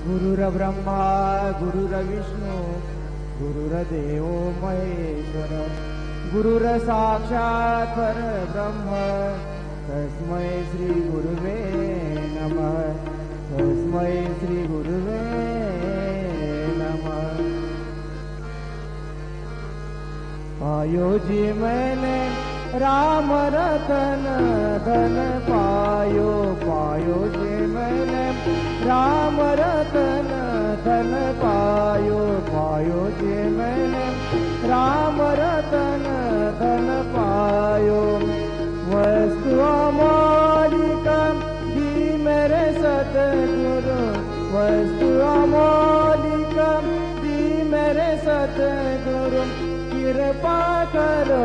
गुरुर्ब्रह्मा गुरुर्विष्णू गुरुर्देवो महेश्वर गुरुर्साक्षात् परब्रह्म तस्मै श्री गुरुवे नमः तस्मै श्री गुरुवे नमः। पायो जी मैंने राम रतन धन पायो, पायो जी मैंने राम रतन धन पायो, पायो जी मैंने राम रतन धन पायो। वस्तु अमोलिक दी मेरे सतगुरु, वस्तु अमोलिक दी मेरे सतगुरु, कृपा करो